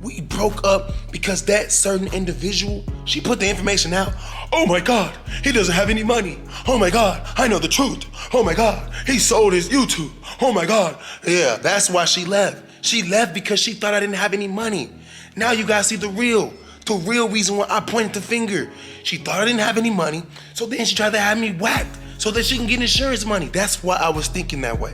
We broke up because that certain individual, she put the information out. Oh my God, he doesn't have any money. Oh my God, I know the truth. Oh my God, he sold his YouTube. Oh my God. Yeah, that's why she left. She left because she thought I didn't have any money. Now you guys see the real reason why I pointed the finger. She thought I didn't have any money, so then she tried to have me whacked so that she can get insurance money. That's why I was thinking that way.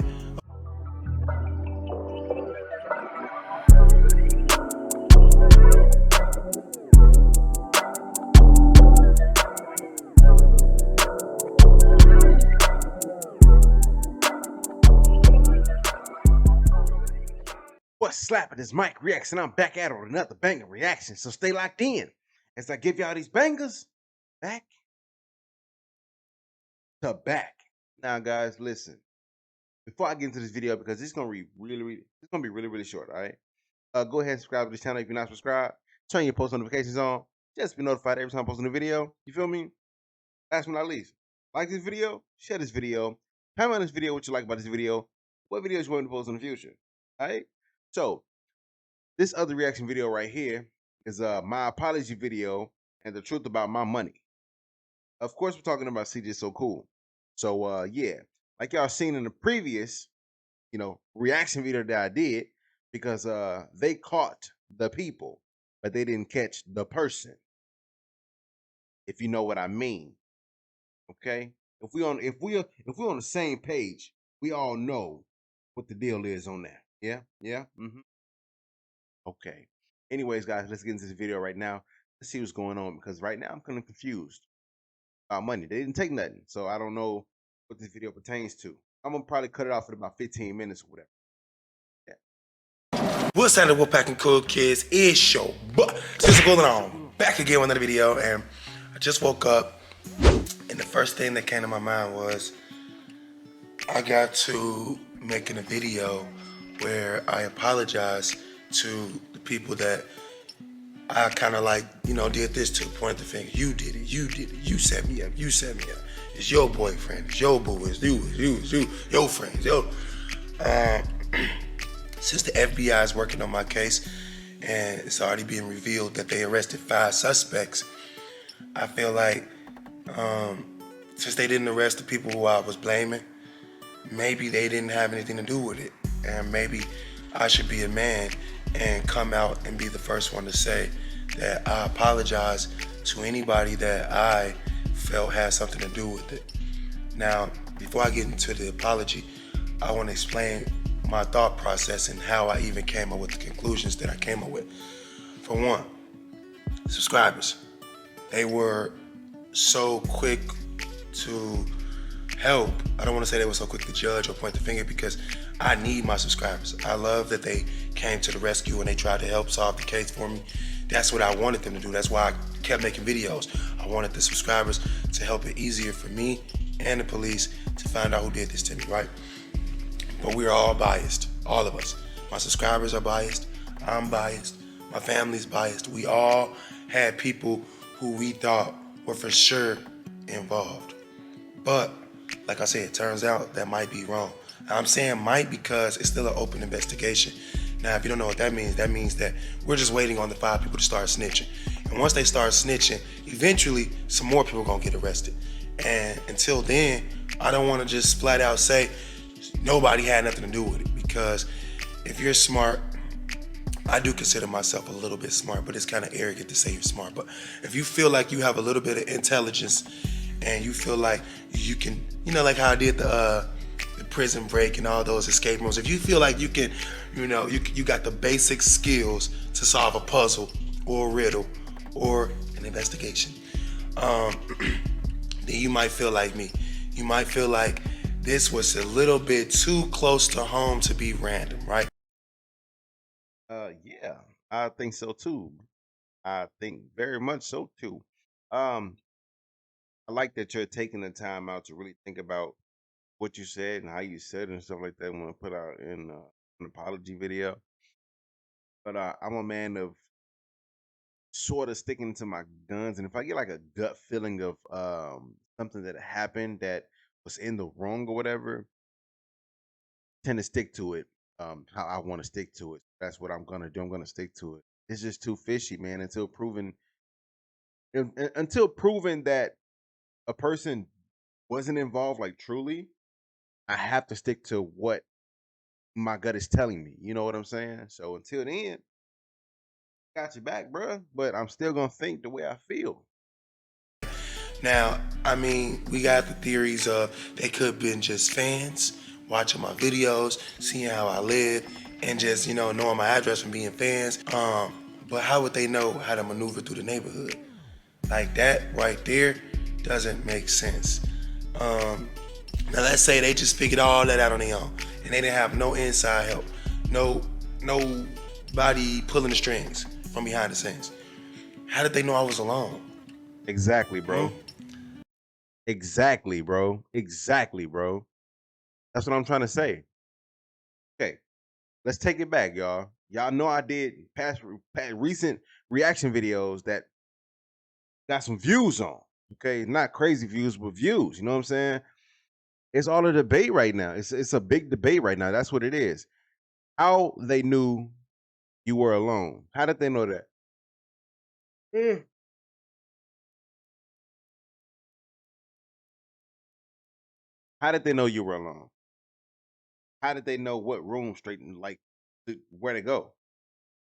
What's slapping? This Mike Reacts, and I'm back at it with another banger reaction. So stay locked in as I give y'all these bangers back to back. Now, guys, listen. Before I get into this video, because it's gonna be really short. All right. Go ahead and subscribe to this channel if you're not subscribed. Turn your post notifications on. Just be notified every time I post a new video. You feel me? Last but not least, like this video, share this video, comment on this video what you like about this video, what videos you want me to post in the future. All right. So this other reaction video right here is my apology video and the truth about my money. Of course, we're talking about CjSoCool. So yeah, like y'all seen in the previous, reaction video that I did, because they caught the people, but they didn't catch the person. If you know what I mean. Okay? If we on the same page, we all know what the deal is on that. Yeah? Yeah? Okay. Anyways, guys, let's get into this video right now. Let's see what's going on, because right now I'm kind of confused about money. They didn't take nothing, so I don't know what this video pertains to. I'm gonna probably cut it off at about 15 minutes or whatever. Yeah. What's happening, Wolfpack Cool Kids? It's show, but CjSoCool and I'm back again with another video, and I just woke up, and the first thing that came to my mind was I got to making a video where I apologize to the people that I kind of like, did this to, point the finger. You did it. You set me up. It's your boyfriend. It's your boo. It's you. Your friends. Since the FBI is working on my case and it's already being revealed that they arrested 5 suspects, I feel like since they didn't arrest the people who I was blaming, maybe they didn't have anything to do with it. And maybe I should be a man and come out and be the first one to say that I apologize to anybody that I felt had something to do with it. Now, before I get into the apology, I want to explain my thought process and how I even came up with the conclusions that I came up with. For one, subscribers. They were so quick to help. I don't want to say they were so quick to judge or point the finger, because I need my subscribers. I love that they came to the rescue and they tried to help solve the case for me. That's what I wanted them to do. That's why I kept making videos. I wanted the subscribers to help it easier for me and the police to find out who did this to me, right? But we're all biased, all of us. My subscribers are biased, I'm biased, my family's biased. We all had people who we thought were for sure involved. But like I said, it turns out that might be wrong. I'm saying might because it's still an open investigation. Now, if you don't know what that means that we're just waiting on the 5 people to start snitching. And once they start snitching, eventually some more people are gonna get arrested. And until then, I don't wanna just flat out say nobody had nothing to do with it, because if you're smart, I do consider myself a little bit smart, but it's kind of arrogant to say you're smart. But if you feel like you have a little bit of intelligence and you feel like you can, like how I did the prison break and all those escape rooms, if you feel like you can, you got the basic skills to solve a puzzle or a riddle or an investigation, then you might feel like me. You might feel like this was a little bit too close to home to be random, right? Yeah, I think so too. I think very much so too. Um, I like that you're taking the time out to really think about what you said and how you said it and stuff like that when I put out in an apology video. But I'm a man of sort of sticking to my guns, and if I get like a gut feeling of something that happened that was in the wrong or whatever, tend to stick to it how I want to stick to it. That's what I'm gonna do. I'm gonna stick to it. it's just too fishy, man. Until proven that a person wasn't involved, like truly, I have to stick to what my gut is telling me. You know what I'm saying? So until then, got your back, bro. But I'm still gonna think the way I feel. Now, I mean, we got the theories of they could have been just fans watching my videos, seeing how I live, and just, knowing my address from being fans. But how would they know how to maneuver through the neighborhood? Like that right there doesn't make sense. Now let's say they just figured all that out on their own and they didn't have no inside help, no nobody pulling the strings from behind the scenes. How did they know I was alone? Exactly, Hmm? bro. Exactly, bro. Exactly, bro. That's what I'm trying to say. Okay, let's take it back, y'all. Y'all know I did past recent reaction videos that got some views on. Okay, not crazy views, but views. You know what I'm saying? It's all a debate right now. It's a big debate right now. That's what it is. How they knew you were alone? How did they know that? Mm. How did they know you were alone? How did they know what room straight and like where to go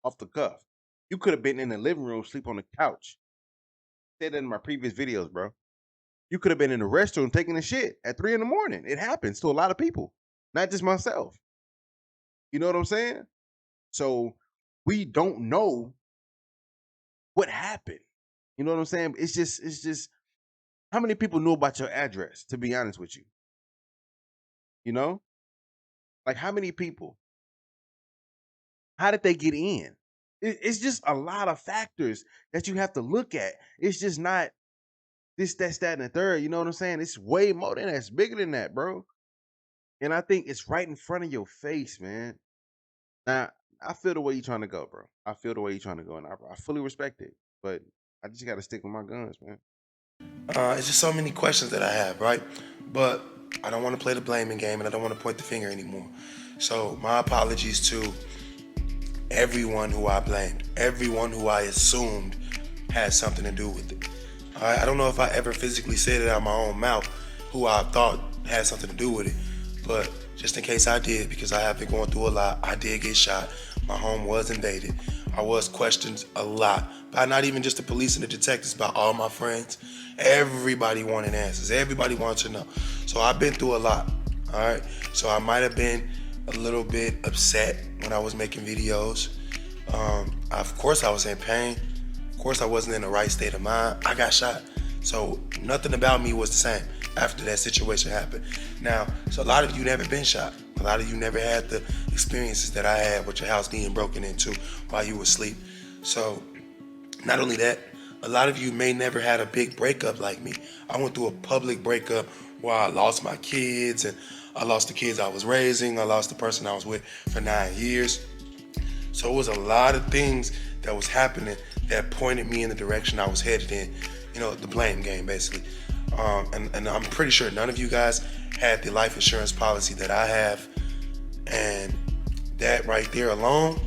off the cuff? You could have been in the living room, sleep on the couch. Said that in my previous videos, bro. You could have been in the restroom taking a shit at 3 in the morning. It happens to a lot of people, not just myself. You know what I'm saying? So we don't know what happened. You know what I'm saying? It's just how many people knew about your address, to be honest with you? You know? Like how many people? How did they get in? It's just a lot of factors that you have to look at. It's just not this, that, and the third. You know what I'm saying? It's way more than that. It's bigger than that, bro. And I think it's right in front of your face, man. Now, I feel the way you're trying to go, bro. I feel the way you're trying to go, and I fully respect it. But I just got to stick with my guns, man. It's just so many questions that I have, right? But I don't want to play the blaming game and I don't want to point the finger anymore. So my apologies to everyone who I blamed, everyone who I assumed had something to do with it. All right, I don't know if I ever physically said it out of my own mouth who I thought had something to do with it, but just in case I did, because I have been going through a lot, I did get shot. My home was invaded. I was questioned a lot by not even just the police and the detectives, by all my friends. Everybody wanted answers. Everybody wanted to know. So I've been through a lot. All right. So I might have been a little bit upset when I was making videos. Of course, I was in pain. Of course, I wasn't in the right state of mind. I got shot. So nothing about me was the same after that situation happened. Now, so a lot of you never been shot. A lot of you never had the experiences that I had with your house being broken into while you were asleep. So not only that, a lot of you may never had a big breakup like me. I went through a public breakup where I lost my kids and I lost the kids I was raising. I lost the person I was with for 9 years. So it was a lot of things that was happening that pointed me in the direction I was headed in, the blame game basically. And I'm pretty sure none of you guys had the life insurance policy that I have. And that right there alone,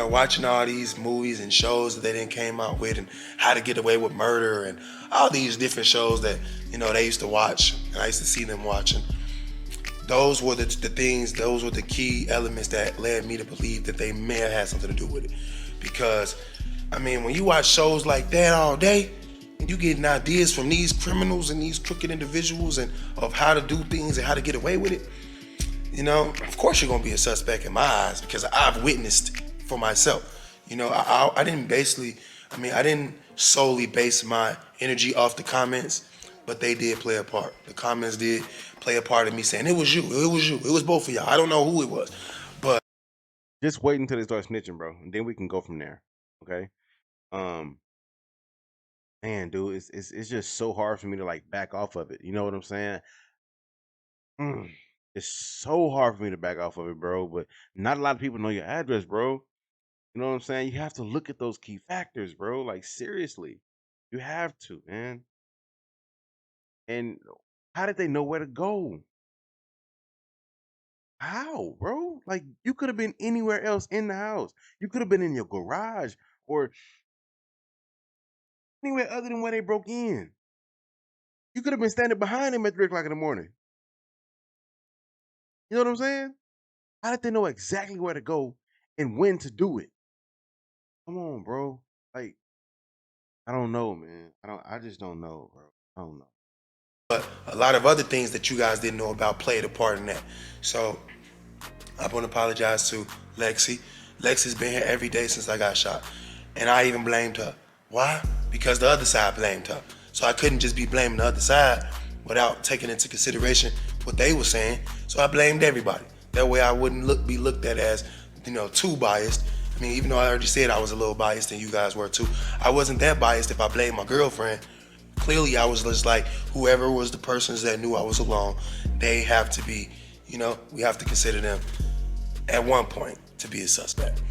watching all these movies and shows that they didn't came out with and How to Get Away with Murder and all these different shows that, they used to watch and I used to see them watching. Those were the things, those were the key elements that led me to believe that they may have had something to do with it. Because, I mean, when you watch shows like that all day, and you getting ideas from these criminals and these crooked individuals and of how to do things and how to get away with it, of course you're gonna be a suspect in my eyes because I've witnessed for myself. I didn't I didn't solely base my energy off the comments, but they did play a part. The comments did play a part in me saying, it was you, it was both of y'all. I don't know who it was, but Just wait until they start snitching, bro, and then we can go from there. Okay. Um, man, dude, it's just so hard for me to like back off of it. You know what I'm saying? Mm, it's so hard for me to back off of it, bro. But not a lot of people know your address, bro. You know what I'm saying? You have to look at those key factors, bro. Like seriously, you have to, man. And how did they know where to go? How, bro? Like, you could have been anywhere else in the house. You could have been in your garage or anywhere other than where they broke in. You could have been standing behind him at 3 o'clock in the morning. You know what I'm saying? How did they know exactly where to go and when to do it? Come on, bro. Like, I don't know, man. I just don't know, bro. I don't know. But a lot of other things that you guys didn't know about played a part in that. So I want to apologize to Lexi. Lexi's been here every day since I got shot. And I even blamed her. Why? Because the other side blamed her. So I couldn't just be blaming the other side without taking into consideration what they were saying. So I blamed everybody. That way I wouldn't be looked at as, too biased. I mean, even though I already said I was a little biased and you guys were too, I wasn't that biased if I blamed my girlfriend. Clearly I was just like, whoever was the persons that knew I was alone, they have to be, we have to consider them at one point to be a suspect.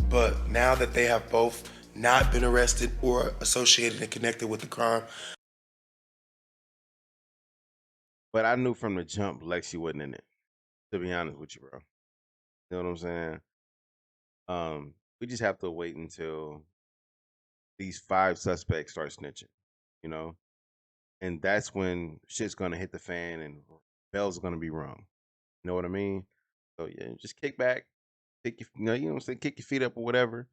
But now that they have both not been arrested or associated and connected with the crime. But I knew from the jump Lexi wasn't in it, to be honest with you, bro. You know what I'm saying? We just have to wait until these 5 suspects start snitching, you know? And that's when shit's gonna hit the fan and bells are gonna be rung. You know what I mean? So yeah, just kick back, kick your, you know what I'm saying, kick your feet up or whatever.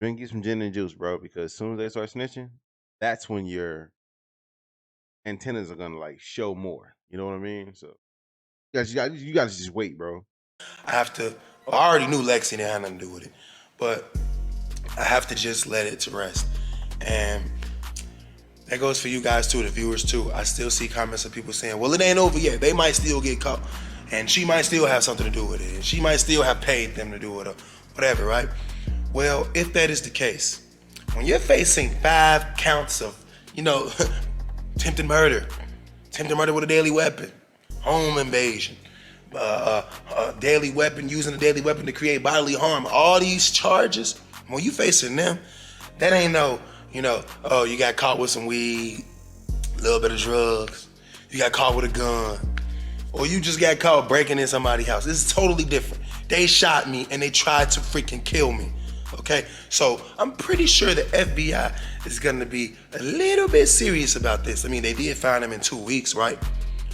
Drink you some gin and juice, bro, because as soon as they start snitching, that's when your antennas are gonna like show more. You know what I mean? So you guys just wait, bro. I already knew Lexi didn't have nothing to do with it, but I have to just let it to rest. And that goes for you guys too, the viewers too. I still see comments of people saying, well, it ain't over yet. They might still get caught. And she might still have something to do with it. And she might still have paid them to do it or whatever, right? Well, if that is the case, when you're facing 5 counts of, attempted murder with a deadly weapon, home invasion, using a deadly weapon to create bodily harm, all these charges, when you facing them, that ain't no, oh, you got caught with some weed, a little bit of drugs, you got caught with a gun, or you just got caught breaking in somebody's house. This is totally different. They shot me and they tried to freaking kill me. Okay, so I'm pretty sure the FBI is gonna be a little bit serious about this. I mean, they did find him in 2 weeks, right?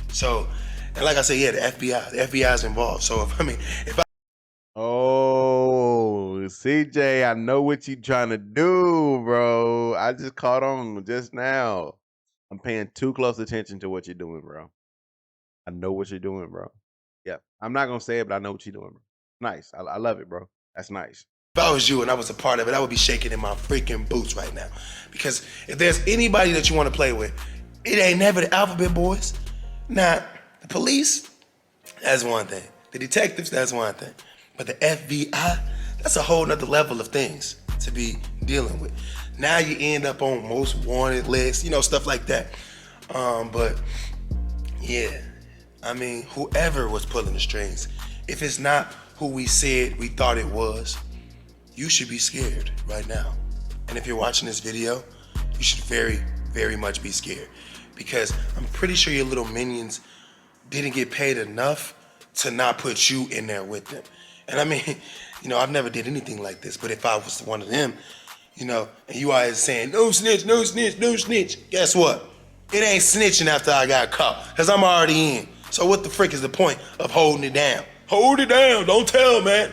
So, and like I said, yeah, the FBI is involved. So if I Oh, CJ, I know what you trying to do, bro. I just caught on just now. I'm paying too close attention to what you're doing, bro. I know what you're doing, bro. Yeah, I'm not gonna say it, but I know what you're doing, bro. Nice. I love it, bro. That's nice. If I was you and I was a part of it, I would be shaking in my freaking boots right now. Because if there's anybody that you want to play with, it ain't never the alphabet boys. Now, the police, that's one thing. The detectives, that's one thing. But the FBI, that's a whole nother level of things to be dealing with. Now you end up on most wanted lists, stuff like that. But yeah, whoever was pulling the strings, if it's not who we said we thought it was, you should be scared right now. And if you're watching this video, you should very, very much be scared. Because I'm pretty sure your little minions didn't get paid enough to not put you in there with them. And I've never did anything like this, but if I was one of them, and you always saying, no snitch, no snitch, no snitch, guess what? It ain't snitching after I got caught, because I'm already in. So what the frick is the point of holding it down? Hold it down, don't tell, man.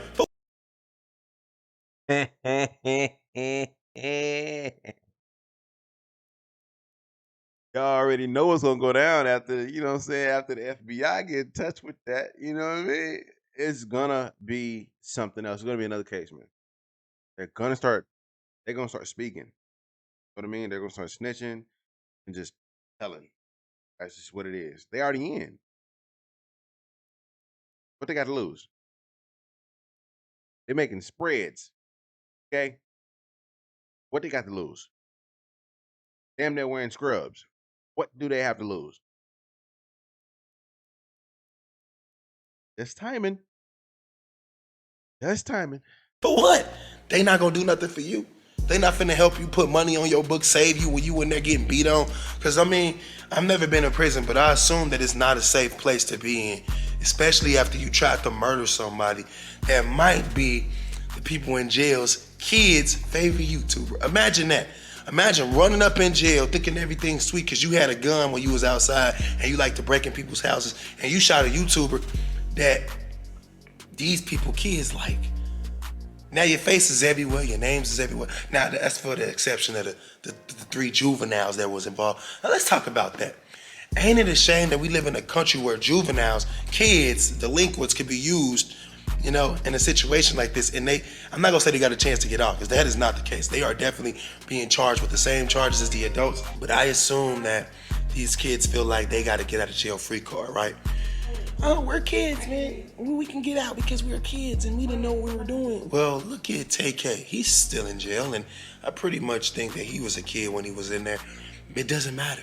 Y'all already know what's gonna go down after, you know what I'm saying, after the FBI get in touch with that, you know what I mean? It's gonna be something else. It's gonna be another case, man. They're gonna start speaking. You know what I mean? They're gonna start snitching and just telling. That's just what it is. They already in. What they got to lose? They're making spreads. Okay? What they got to lose? Damn, they're wearing scrubs. What do they have to lose? Just timing. Just timing. For what? They not gonna do nothing for you. They not finna help you put money on your book, save you when you in there getting beat on. Cause I've never been in prison, but I assume that it's not a safe place to be in. especially after you tried to murder somebody that might be the people in jail's kids' favorite YouTuber. Imagine that. Imagine running up in jail thinking everything's sweet because you had a gun when you was outside and you like to break in people's houses and you shot a YouTuber that these people kids like. Now your face is everywhere, your names is everywhere. Now that's for the exception of the 3 juveniles that was involved. Now let's talk about that. Ain't it a shame that we live in a country where juveniles, kids, delinquents can be used, you know, in a situation like this, and I'm not gonna say they got a chance to get off, because that is not the case. They are definitely being charged with the same charges as the adults, but I assume that these kids feel like they gotta get out of jail free card, right? Oh, we're kids, man. We can get out because we're kids and we didn't know what we were doing. Well, look at TK. He's still in jail, and I pretty much think that he was a kid when he was in there. It doesn't matter.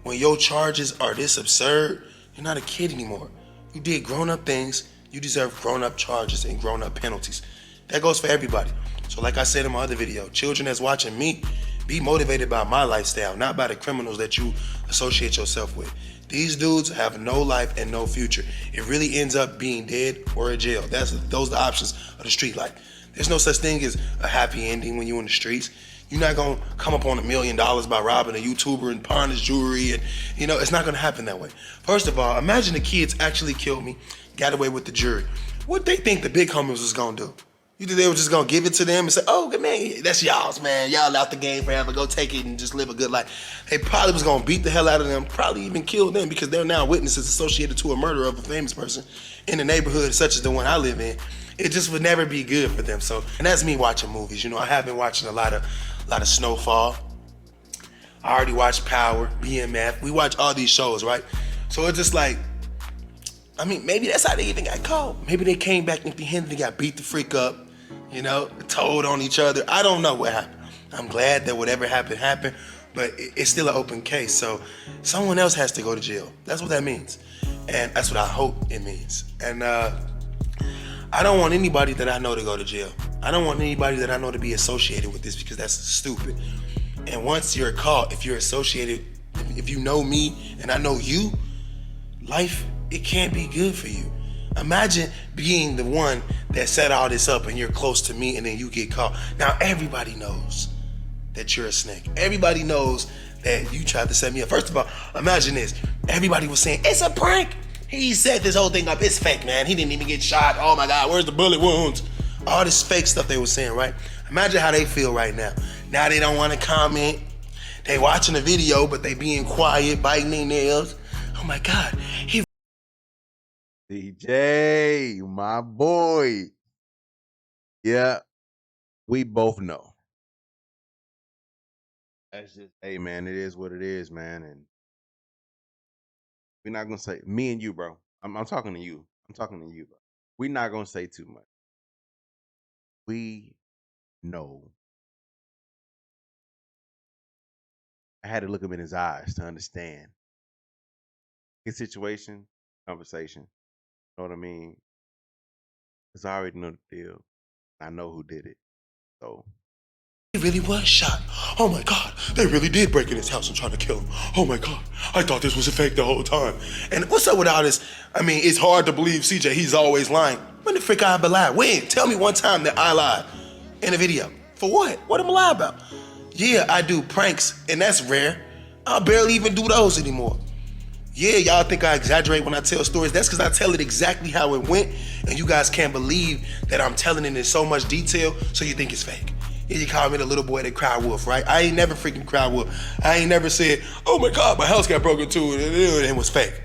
When your charges are this absurd, you're not a kid anymore. You did grown-up things. You deserve grown-up charges and grown-up penalties. That goes for everybody. So like I said in my other video, children that's watching me, be motivated by my lifestyle, not by the criminals that you associate yourself with. These dudes have no life and no future. It really ends up being dead or in jail. Those are the options of the street life. There's no such thing as a happy ending when you're in the streets. You're not gonna come up on $1 million by robbing a YouTuber and pawn his jewelry, and you know, it's not gonna happen that way. First of all, imagine the kids actually killed me, got away with the jury. What they think the big homies was gonna do? You think they were just gonna give it to them and say, oh, good man, that's y'all's, man. Y'all out the game forever, go take it and just live a good life. They probably was gonna beat the hell out of them, probably even kill them because they're now witnesses associated to a murder of a famous person in a neighborhood such as the one I live in. It just would never be good for them. So, and that's me watching movies. You know, I have been watching a lot of Snowfall. I already watched Power, BMF. We watch all these shows, right? So it's just like, I mean, maybe that's how they even got caught. Maybe they came back empty-handed and got beat the freak up, you know, told on each other. I don't know what happened. I'm glad that whatever happened, happened, but it's still an open case. So someone else has to go to jail. That's what that means. And that's what I hope it means. And I don't want anybody that I know to go to jail. I don't want anybody that I know to be associated with this because that's stupid. And once you're caught, if you're associated, if you know me and I know you, life, it can't be good for you. Imagine being the one that set all this up and you're close to me and then you get caught. Now everybody knows that you're a snake. Everybody knows that you tried to set me up. First of all, imagine this. Everybody was saying, it's a prank. He set this whole thing up. It's fake, man. He didn't even get shot. Oh my God, where's the bullet wounds? All this fake stuff they were saying, right? Imagine how they feel right now. Now they don't want to comment. They watching the video, but they being quiet, biting their nails. Oh my God, he CJ, my boy. Yeah, we both know. That's just, hey man, it is what it is, man. And we're not gonna say, me and you, bro. I'm talking to you. I'm talking to you, bro. We're not gonna say too much. We know. I had to look him in his eyes to understand his situation, conversation. You know what I mean? Because I already know the deal. I know who did it. So really was shot. Oh my God, they really did break in his house and try to kill him. Oh my God, I thought this was a fake the whole time. And what's up with all this? I mean, it's hard to believe CJ, he's always lying. When the frick I lied? When? Tell me one time that I lied in a video. For what? What am I lying about? Yeah, I do pranks, and that's rare. I barely even do those anymore. Yeah, y'all think I exaggerate when I tell stories. That's because I tell it exactly how it went, and you guys can't believe that I'm telling it in so much detail, so you think it's fake. Yeah, you call me the little boy that cried wolf, right? I ain't never freaking cried wolf. I ain't never said, oh my God, my house got broken into and it was fake.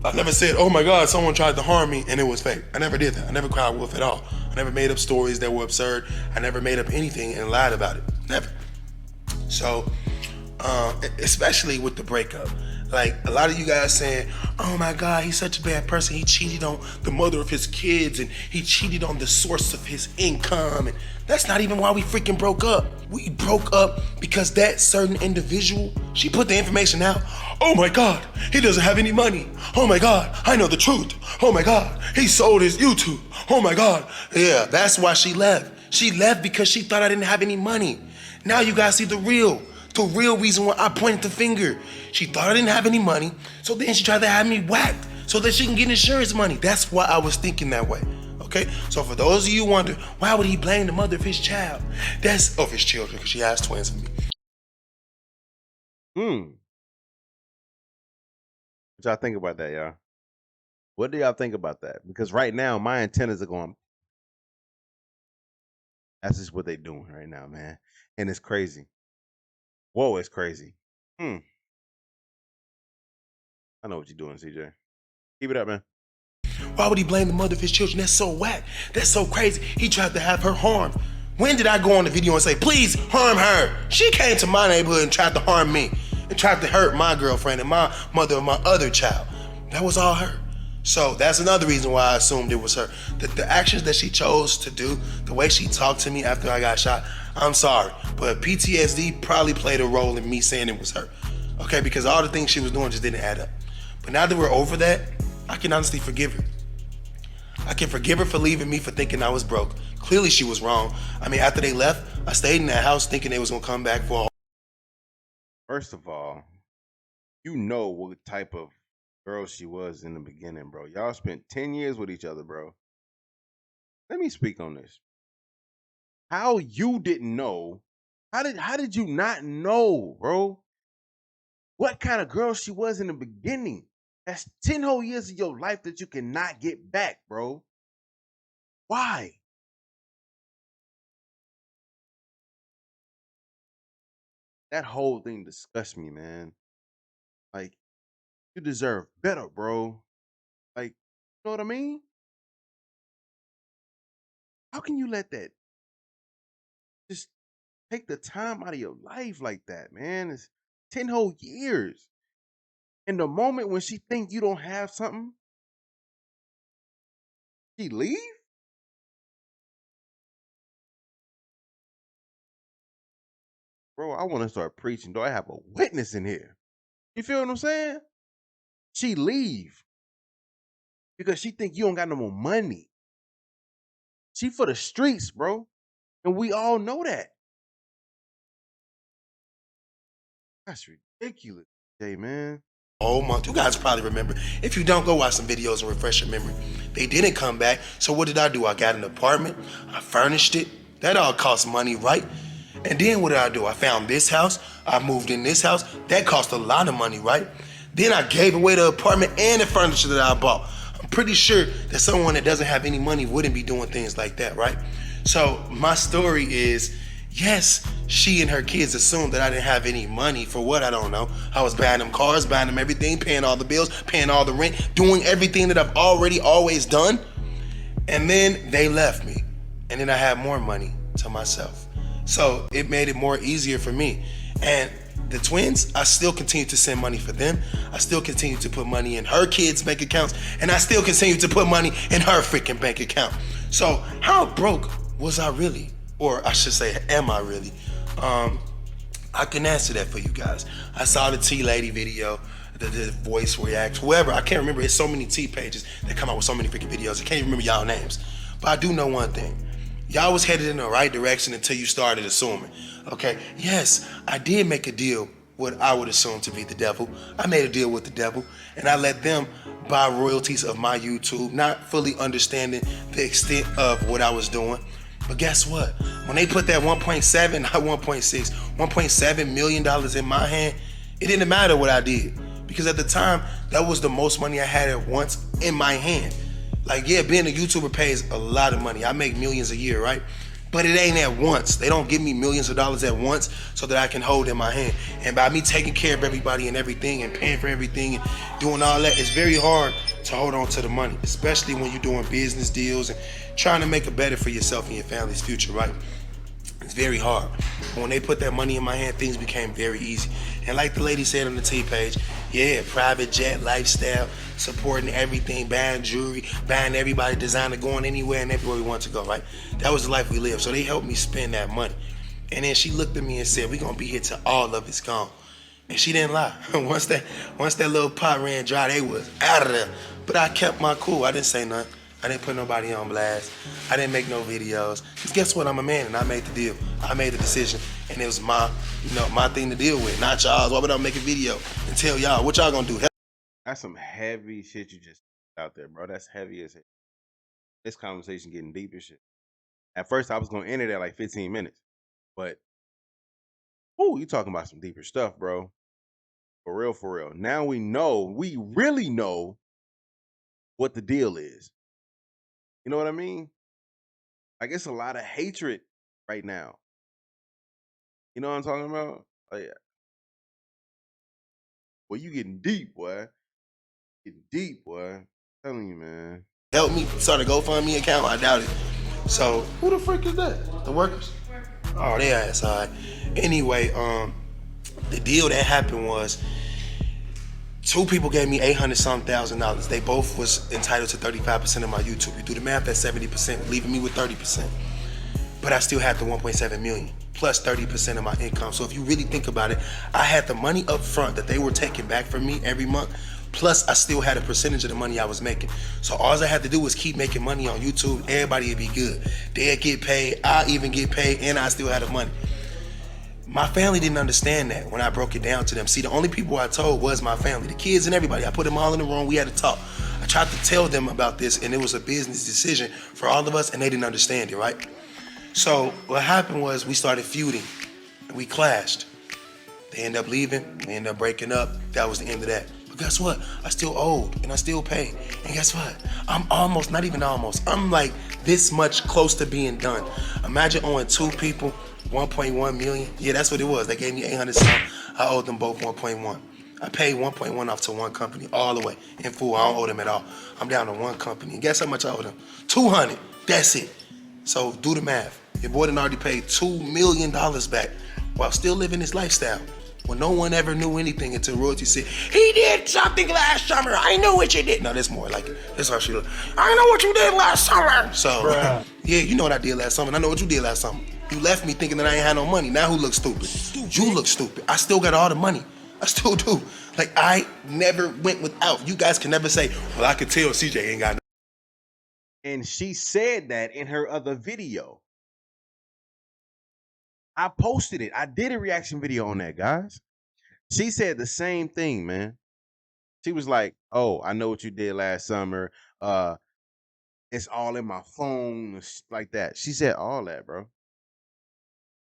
I never said, oh my God, someone tried to harm me and it was fake. I never did that. I never cried wolf at all. I never made up stories that were absurd. I never made up anything and lied about it. Never. So, especially with the breakup. Like, a lot of you guys saying, oh my God, he's such a bad person. He cheated on the mother of his kids and he cheated on the source of his income. And that's not even why we freaking broke up. We broke up because that certain individual, she put the information out. Oh my God, he doesn't have any money. Oh my God, I know the truth. Oh my God, he sold his YouTube. Oh my God. Yeah, that's why she left. She left because she thought I didn't have any money. Now you guys see the real reason why I pointed the finger. She thought I didn't have any money, so then she tried to have me whacked. so that she can get insurance money. That's why I was thinking that way. Okay, so for those of you who wonder, why would he blame the mother of his child? That's of his children, because she has twins for me. What y'all think about that, y'all? What do y'all think about that? Because right now, my antennas are going. That's just what they're doing right now, man. And it's crazy. Whoa, it's crazy. I know what you're doing, CJ. Keep it up, man. Why would he blame the mother of his children? That's so whack. That's so crazy. He tried to have her harmed. When did I go on the video and say, please harm her? She came to my neighborhood and tried to harm me and tried to hurt my girlfriend and my mother of my other child. That was all her. So that's another reason why I assumed it was her. The actions that she chose to do, the way she talked to me after I got shot, I'm sorry, but PTSD probably played a role in me saying it was her. Okay, because all the things she was doing just didn't add up. But now that we're over that, I can honestly forgive her. I can forgive her for leaving me for thinking I was broke. Clearly she was wrong. I mean, after they left, I stayed in that house thinking they was gonna come back for a... First of all, you know what type of girl she was in the beginning, bro. Y'all spent 10 years with each other, bro. Let me speak on this. How you didn't know? How did you not know, bro? What kind of girl she was in the beginning? That's 10 whole years of your life that you cannot get back, bro. Why? That whole thing disgusts me, man. Like, you deserve better, bro. Like, you know what I mean? How can you let that just take the time out of your life like that, man? It's 10 whole years. And the moment when she think you don't have something, she leave? Bro, I want to start preaching. Do I have a witness in here? You feel what I'm saying? She leave because she think you don't got no more money. She for the streets, bro. And we all know that. That's ridiculous, Jay, man. whole month. You guys probably remember. If you don't, go watch some videos and refresh your memory. They didn't come back. So what did I do? I got an apartment. I furnished it. That all cost money, right? And then what did I do? I found this house. I moved in this house. That cost a lot of money, right? Then I gave away the apartment and the furniture that I bought. I'm pretty sure that someone that doesn't have any money wouldn't be doing things like that, right? So my story is, yes, she and her kids assumed that I didn't have any money. For what? I don't know. I was buying them cars, buying them everything, paying all the bills, paying all the rent, doing everything that I've already always done. And then they left me. And then I had more money to myself. So it made it more easier for me. And the twins, I still continue to send money for them. I still continue to put money in her kids' bank accounts. And I still continue to put money in her freaking bank account. So how broke was I really? Or I should say, am I really? I can answer that for you guys. I saw the T-Lady video, the voice react, whoever. I can't remember. It's so many T pages that come out with so many freaking videos. I can't even remember y'all names. But I do know one thing. Y'all was headed in the right direction until you started assuming. Okay, yes, I did make a deal what I would assume to be the devil. I made a deal with the devil, and I let them buy royalties of my YouTube, not fully understanding the extent of what I was doing. But guess what? When they put that 1.7, not 1.6, $1.7 million in my hand, it didn't matter what I did. Because at the time, that was the most money I had at once in my hand. Like, yeah, being a YouTuber pays a lot of money. I make millions a year, right? But it ain't at once. They don't give me millions of dollars at once so that I can hold in my hand. And by me taking care of everybody and everything and paying for everything and doing all that, it's very hard to hold on to the money, especially when you're doing business deals and trying to make it better for yourself and your family's future, right? It's very hard. When they put that money in my hand, things became very easy. And like the lady said on the T page, yeah, private jet lifestyle, supporting everything, buying jewelry, buying everybody designer, going anywhere and everywhere we want to go, right? That was the life we lived. So they helped me spend that money. And then she looked at me and said, we're gonna be here till all of it's gone. And she didn't lie. Once that little pot ran dry, they was out of there. But I kept my cool. I didn't say nothing. I didn't put nobody on blast. I didn't make no videos. Because guess what? I'm a man and I made the deal. I made the decision. And it was my thing to deal with, not y'all's. Why would I make a video and tell y'all what y'all gonna do? That's some heavy shit you just out there, bro. That's heavy as hell. This conversation getting deep as shit. At first, I was gonna end it at like 15 minutes, but you talking about some deeper stuff, bro. For real, for real. Now we really know what the deal is. You know what I mean? Like it's a lot of hatred right now. You know what I'm talking about? Oh yeah. Well, you getting deep, boy. Getting deep, boy. I'm telling you, man. Help me start a GoFundMe account. I doubt it. So who the frick is that? The workers? Oh, they ass. All right. Anyway, the deal that happened was two people gave me $800,000. They both was entitled to 35% of my YouTube. You do the math, that's 70%, leaving me with 30%. But I still had the 1.7 million plus 30% of my income. So if you really think about it, I had the money up front that they were taking back from me every month. Plus, I still had a percentage of the money I was making. So all I had to do was keep making money on YouTube. Everybody would be good. They'd get paid. I even get paid, and I still had the money. My family didn't understand that when I broke it down to them. See, the only people I told was my family, the kids and everybody. I put them all in the room. We had to talk. I tried to tell them about this, and it was a business decision for all of us, and they didn't understand it, right? So what happened was we started feuding, and we clashed. They ended up leaving. They ended up breaking up. That was the end of that. But guess what? I still owed, and I still paid. And guess what? I'm almost, not even almost, I'm like this much close to being done. Imagine owing two people 1.1 million. Yeah, that's what it was. They gave me 800 something. I owed them both 1.1. I paid 1.1 off to one company all the way in full. I don't owe them at all. I'm down to one company. And guess how much I owe them? 200. That's it. So do the math. Your boy done already paid $2 million back while still living his lifestyle. When no one ever knew anything until royalty said, he did something last summer. I know what you did. No, that's more like it. That's how she look. I know what you did last summer. So, yeah, you know what I did last summer. And I know what you did last summer. You left me thinking that I ain't had no money. Now who looks stupid? You look stupid. I still got all the money. I still do. Like, I never went without. You guys can never say, well, I could tell CJ ain't got no. And she said that in her other video. I posted it. I did a reaction video on that, guys. She said the same thing, man. She was like, oh, I know what you did last summer. It's all in my phone, like that. She said all that, bro.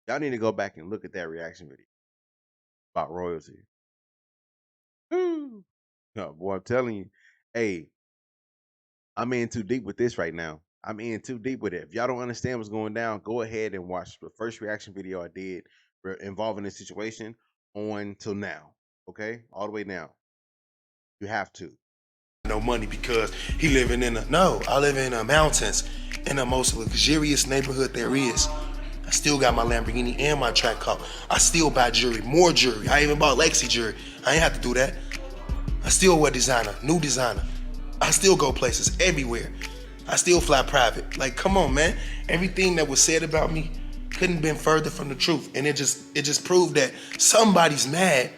Y'all need to go back and look at that reaction video about royalty. No, boy, I'm telling you. Hey, I'm in too deep with this right now. I'm in too deep with it. If y'all don't understand what's going down, go ahead and watch the first reaction video I did involving this situation on till now. Okay? All the way now. You have to. No money because he living in I live in the mountains in the most luxurious neighborhood there is. I still got my Lamborghini and my track car. I still buy jewelry, more jewelry. I even bought Lexi jewelry. I ain't have to do that. I still wear designer, new designer. I still go places everywhere. I still fly private. Like, come on, man. Everything that was said about me couldn't have been further from the truth. And it just proved that somebody's mad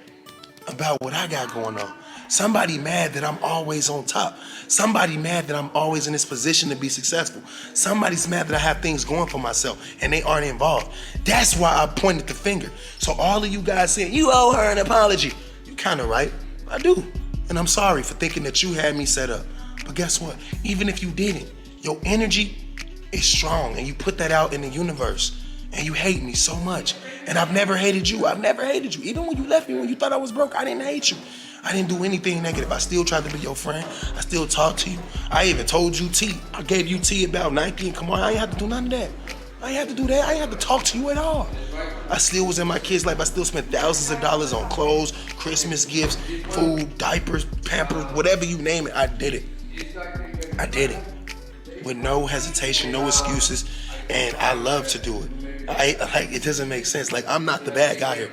about what I got going on. Somebody mad that I'm always on top. Somebody mad that I'm always in this position to be successful. Somebody's mad that I have things going for myself and they aren't involved. That's why I pointed the finger. So all of you guys saying, you owe her an apology. You kind of right. I do. And I'm sorry for thinking that you had me set up. But guess what? Even if you didn't, your energy is strong and you put that out in the universe. And you hate me so much. And I've never hated you. I've never hated you. Even when you left me, when you thought I was broke, I didn't hate you. I didn't do anything negative. I still tried to be your friend. I still talked to you. I even told you tea. I gave you tea about Nike and come on. I ain't have to do none of that. I ain't have to do that. I ain't have to talk to you at all. I still was in my kids' life. I still spent thousands of dollars on clothes, Christmas gifts, food, diapers, Pampers, whatever you name it. I did it. I did it. With no hesitation, no excuses. And I love to do it. It doesn't make sense. Like, I'm not the bad guy here.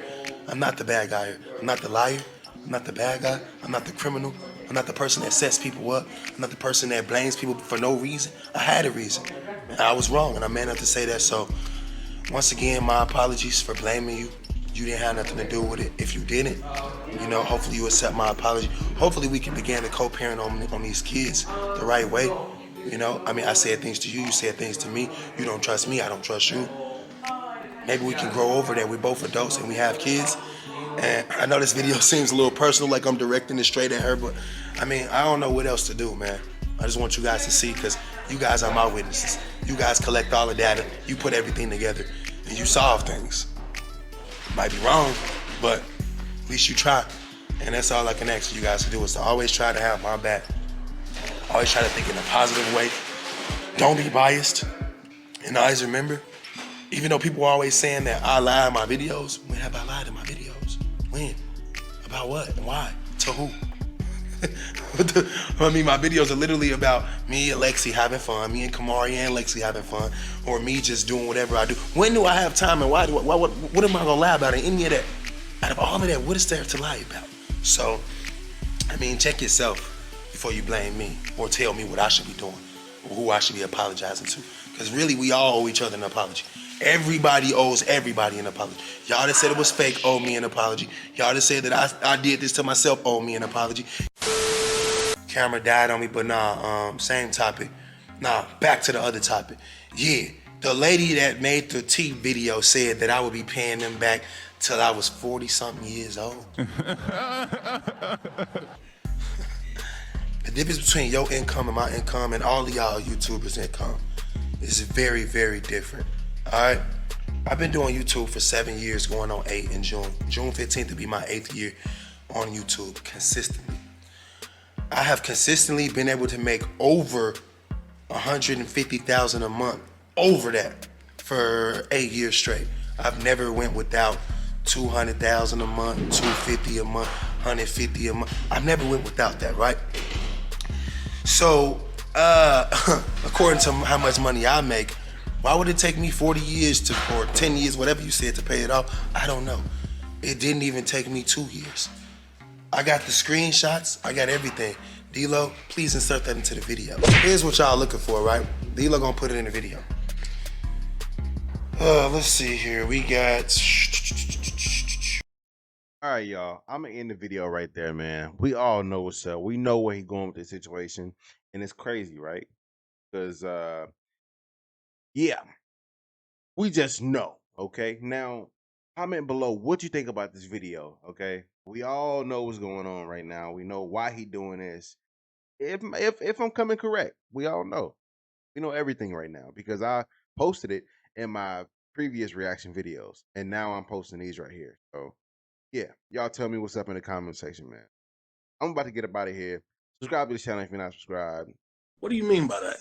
I'm not the bad guy here. I'm not the liar. I'm not the bad guy. I'm not the criminal. I'm not the person that sets people up. I'm not the person that blames people for no reason. I had a reason. And I was wrong, and I'm man enough to say that. So, once again, my apologies for blaming you. You didn't have nothing to do with it. If you didn't, hopefully you accept my apology. Hopefully we can begin to co-parent on these kids the right way. I said things to you, you said things to me. You don't trust me, I don't trust you. maybe we can grow over that. We're both adults and we have kids. And I know this video seems a little personal, like I'm directing it straight at her, but I mean, I don't know what else to do, man. I just want you guys to see, because you guys are my witnesses. You guys collect all the data, you put everything together, and you solve things. Might be wrong, but at least you try. And that's all I can ask you guys to do, is to always try to have my back. Always try to think in a positive way. Don't be biased. And always remember, even though people are always saying that I lie in my videos, when have I lied in my videos? When? About what? And why? To who? I mean, my videos are literally about me and Lexi having fun, me and Kamari and Lexi having fun, or me just doing whatever I do. When do I have time, and what am I gonna lie about in any of that? Out of all of that, what is there to lie about? So, I mean, check yourself before you blame me or tell me what I should be doing or who I should be apologizing to. Because really, we all owe each other an apology. Everybody owes everybody an apology. Y'all that said it was fake owe me an apology. Y'all that said that I did this to myself owe me an apology. Camera died on me, but nah, same topic. Nah, back to the other topic. Yeah, the lady that made the tea video said that I would be paying them back till I was 40-something years old. The difference between your income and my income and all of y'all YouTubers' income is very, very different. All right? I've been doing YouTube for 7 years, going on 8 in June. June 15th will be my 8th year on YouTube consistently. I have consistently been able to make over $150,000 a month, over that, for 8 years straight. I've never went without $200,000 a month, $250 a month, $150 a month. I've never went without that, right? So, according to how much money I make, why would it take me 40 years to, or 10 years, whatever you said, to pay it off? I don't know. It didn't even take me 2 years. I got the screenshots, I got everything. D-Lo, please insert that into the video. Here's what y'all looking for, right? D-Lo gonna put it in the video. Let's see here, we got... All right, y'all. I'm gonna end the video right there, man. We all know what's up. We know where he's going with this situation, and it's crazy, right? Because yeah, we just know. Okay, now comment below what you think about this video. Okay, we all know what's going on right now. We know why he doing this. If I'm coming correct, we all know. We know everything right now because I posted it in my previous reaction videos, and now I'm posting these right here. So yeah, y'all tell me what's up in the comment section, man. I'm about to get up out of here. Subscribe to the channel if you're not subscribed. What do you mean by that?